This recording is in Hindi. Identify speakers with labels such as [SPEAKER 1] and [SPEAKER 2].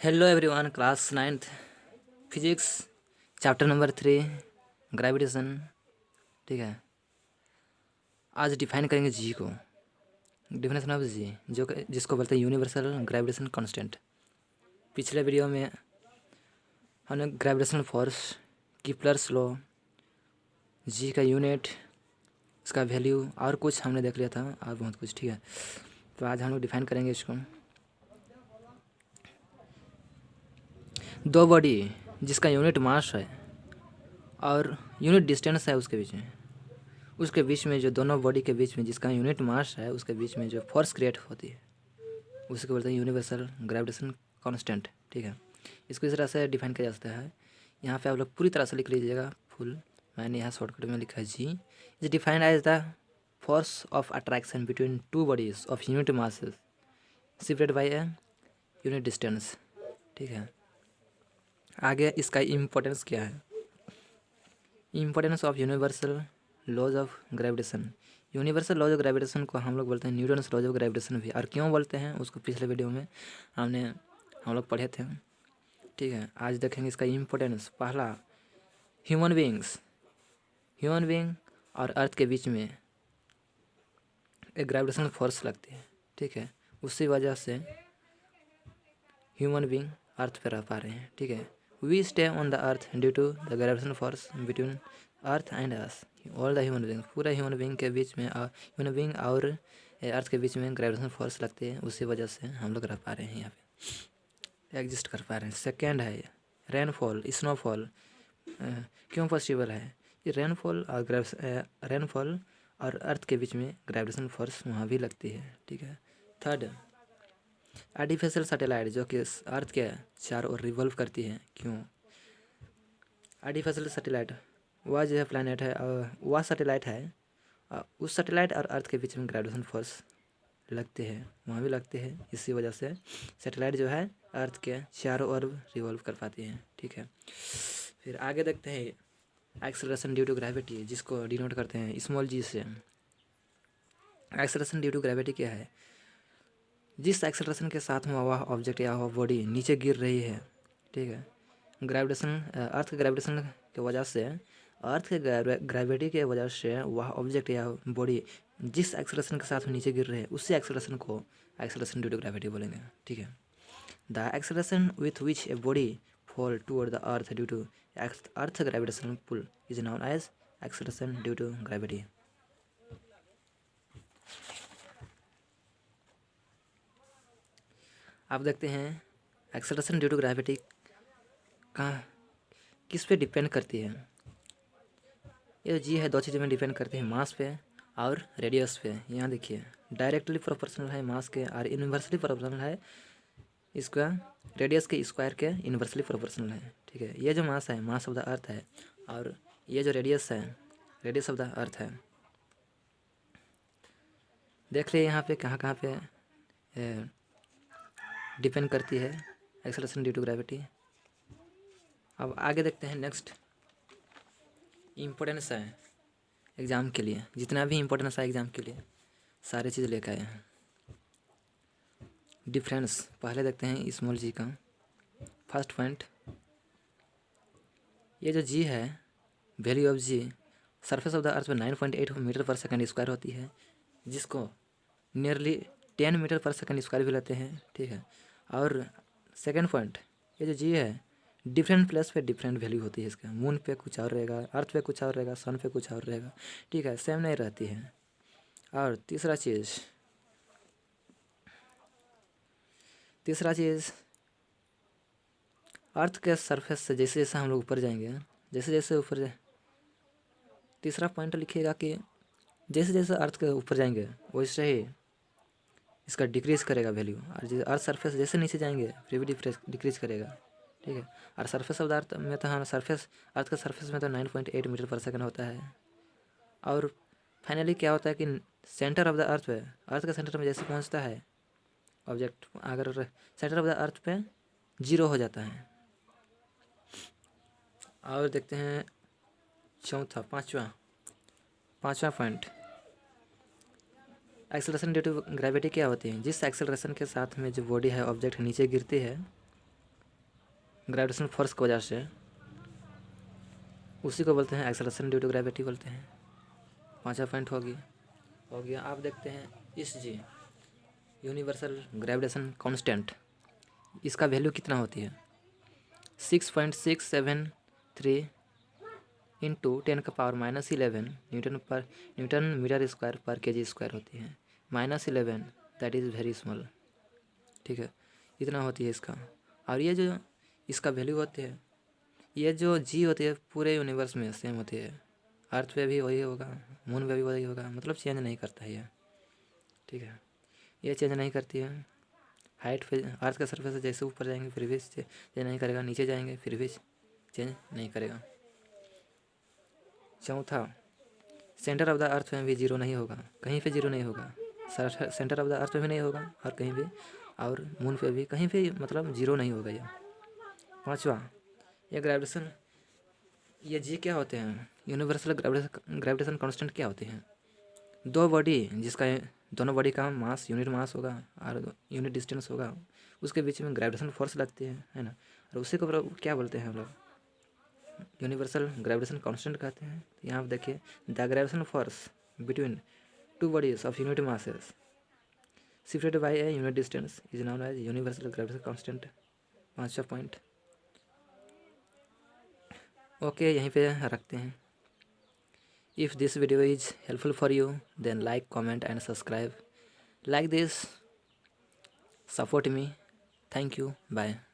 [SPEAKER 1] Hello everyone, class 9th physics chapter number 3 gravitation. ठीक है, आज डिफाइन करेंगे जी को। डिफिनेशन ऑफ जी जिसको बोलते हैं यूनिवर्सल ग्रेविटेशन कांस्टेंट। पिछले वीडियो में हमने ग्रेविटेशनल फोर्स, कीप्लर्स लॉ, जी का यूनिट, इसका वैल्यू और कुछ हमने देख लिया था और बहुत कुछ। ठीक है, तो आज हम लोग डिफाइन करेंगे इसको। दो बॉडी जिसका यूनिट मास है और यूनिट डिस्टेंस है उसके बीच में जो दोनों बॉडी के बीच में जिसका यूनिट मास है उसके बीच में जो फोर्स क्रिएट होती है उसको बोलते हैं यूनिवर्सल ग्रेविटेशन कांस्टेंट। ठीक है, इसको इस तरह से डिफाइन किया जा सकता है। यहाँ पे आप लोग पूरी तरह से लिख लीजिएगा फुल। मैंने यहाँ शॉर्टकट में लिखा है G is defined as the force of attraction between two bodies of unit masses separated by a unit distance. ठीक है, आगे इसका इम्पोर्टेंस क्या है। Importance of universal laws of gravitation. Universal laws of gravitation को हम लोग बोलते हैं न्यूटन्स लॉज ऑफ ग्रेविटेशन भी। और क्यों बोलते हैं उसको पिछले वीडियो में हम लोग पढ़े थे। ठीक है, आज देखेंगे इसका इम्पोर्टेंस। पहला, ह्यूमन बीइंग और अर्थ के बीच में एक ग्रेविटेशनल फोर्स लगती है। ठीक है, उसी वजह से ह्यूमन बीइंग अर्थ पर रह पा रहे हैं। ठीक है, we stay on the earth due to the gravitational force between earth and us. All the human being, पूरा ह्यूमन बींग के बीच में ह्यूमन बींग और अर्थ के बीच में ग्रेविटेशनल फोर्स लगती है। उसी वजह से हम लोग रह पा रहे हैं, यहाँ पे एग्जिस्ट कर पा रहे हैं। सेकेंड है रेनफॉल, स्नोफॉल क्यों पॉसिबल है। ये रेनफॉल और अर्थ के बीच में ग्रेविटेशनल फोर्स वहाँ भी लगती है। ठीक है, थर्ड, आर्टिफिशियल सैटेलाइट जो कि अर्थ के चारों ओर रिवॉल्व करती है। क्यों आर्टिफिशियल सैटेलाइट, वह जो है प्लैनेट है, वह सैटेलाइट है, उस सैटेलाइट और अर्थ के बीच में ग्रेविटेशन फोर्स लगते हैं, वहाँ भी लगते हैं। इसी वजह से सैटेलाइट जो है अर्थ के चारों ओर रिवॉल्व कर पाती है। ठीक है, फिर आगे देखते हैं एक्सेलरेशन ड्यू टू ग्रेविटी, जिसको डिनोट करते हैं स्मॉल जी से। एक्सेलरेशन ड्यू टू ग्रेविटी क्या है। जिस एक्सेलरेशन के साथ में वह ऑब्जेक्ट या वह बॉडी नीचे गिर रही है। ठीक है, ग्रेविटेशन अर्थ के ग्रेविटेशन की वजह से, अर्थ के ग्रेविटी के वजह से वह ऑब्जेक्ट या बॉडी जिस एक्सेलरेशन के साथ नीचे गिर रहे हैं उसी एक्सेलरेशन को एक्सेलरेशन ड्यू टू ग्रेविटी बोलेंगे। ठीक है, the acceleration with which a body fall toward the earth due to earth gravitational pull is known as acceleration due to gravity. आप देखते हैं एक्सेलरेशन ड्यू टू ग्रेविटी कहाँ किस पे डिपेंड करती है। ये जी है, दो चीज़ों में डिपेंड करती है, मास पे और रेडियस पे। यहाँ देखिए डायरेक्टली प्रोपोर्शनल है मास के और इन्वर्सली प्रोपोर्शनल है इसका रेडियस के स्क्वायर के इन्वर्सली प्रोपोर्शनल है। ठीक है, ये जो मास है मास ऑफ द अर्थ है और ये जो रेडियस है रेडियस ऑफ द अर्थ है। देख लिए यहाँ पे कहाँ पे डिपेंड करती है एक्सेलरेशन ड्यू टू ग्रेविटी। अब आगे देखते हैं नेक्स्ट इम्पोर्टेंस है एग्ज़ाम के लिए। जितना भी इम्पोर्टेंस है एग्ज़ाम के लिए सारे चीज़ लेकर आए हैं। डिफरेंस पहले देखते हैं स्मॉल जी का। फर्स्ट पॉइंट, ये जो जी है value of g surface of the earth में 9.8 मीटर पर सेकंड स्क्वायर होती है, जिसको नियरली 10 मीटर पर सेकंड स्क्वायर भी लेते हैं। ठीक है, और सेकेंड पॉइंट, ये जो जी है डिफरेंट प्लेस पे डिफरेंट वैल्यू होती है इसका। मून पे कुछ और रहेगा, अर्थ पे कुछ और रहेगा, सन पे कुछ और रहेगा। ठीक है, सेम नहीं रहती है। और तीसरा चीज़ अर्थ के सरफेस से जैसे जैसे हम लोग ऊपर जाएंगे, जैसे जैसे ऊपर तीसरा पॉइंट लिखिएगा कि जैसे जैसे अर्थ के ऊपर जाएंगे वैसे ही इसका डिक्रीज करेगा वैल्यू। और जैसे अर्थ सरफेस जैसे नीचे जाएंगे फिर भी डिक्रीज करेगा। ठीक है, और सरफेस ऑफ द अर्थ में तो हाँ अर्थ का सरफेस में तो 9.8 मीटर पर सेकंड होता है। और फाइनली क्या होता है कि सेंटर ऑफ द अर्थ पे, अर्थ के सेंटर में जैसे पहुंचता है ऑब्जेक्ट, अगर सेंटर ऑफ द अर्थ पे 0 हो जाता है। और देखते हैं पाँचवा point, acceleration due to gravity क्या होती है। जिस एक्सेलरेशन के साथ में जो बॉडी है ऑब्जेक्ट नीचे गिरती है ग्रेविटेशन फोर्स की वजह से, उसी को बोलते हैं एक्सेलरेशन ड्यू टू ग्रेविटी बोलते हैं। 5वां पॉइंट हो गया। आप देखते हैं इस जी यूनिवर्सल ग्रेविटेशन कांस्टेंट, इसका वैल्यू कितना होती है 6.673 इंटू 10⁻11 न्यूटन मीटर स्क्वायर पर केजी स्क्वायर होती है। -11 दैट इज़ वेरी स्मॉल, ठीक है, इतना होती है इसका। और ये जो इसका वैल्यू होती है, ये जो जी होती है पूरे यूनिवर्स में सेम होती है। अर्थ पे भी वही होगा, मून पे भी वही होगा, मतलब चेंज नहीं करता है ये, ठीक है, ये चेंज नहीं करती है। हाइट पे अर्थ का सरफेस से जैसे ऊपर जाएंगे फिर भी चेंज नहीं करेगा, नीचे जाएंगे फिर भी चेंज नहीं करेगा। चौथा, सेंटर ऑफ द अर्थ में भी जीरो नहीं होगा, कहीं पे जीरो नहीं होगा, सेंटर ऑफ द अर्थ में भी नहीं होगा और कहीं भी, और मून पे भी कहीं पे मतलब जीरो नहीं होगा ये। 5वां, ये ग्रेविटेशन, ये जी क्या होते हैं यूनिवर्सल ग्रेविटेशन कांस्टेंट क्या होते हैं, दो बॉडी जिसका दोनों बॉडी का मास यूनिट मास होगा और यूनिट डिस्टेंस होगा, उसके बीच में ग्रेविटेशन फोर्स लगती है ना, और उसी को क्या बोलते हैं हम लोग यूनिवर्सल ग्रेविटेशन कांस्टेंट कहते हैं। तो यहाँ पर देखिए the gravitation force between two bodies of unit masses shifted by a unit distance is known as universal gravitation constant. 5वां पॉइंट ओके, यहीं पे रखते हैं। If this video is helpful for you, then like, comment and subscribe. Like this, support me. Thank you. Bye.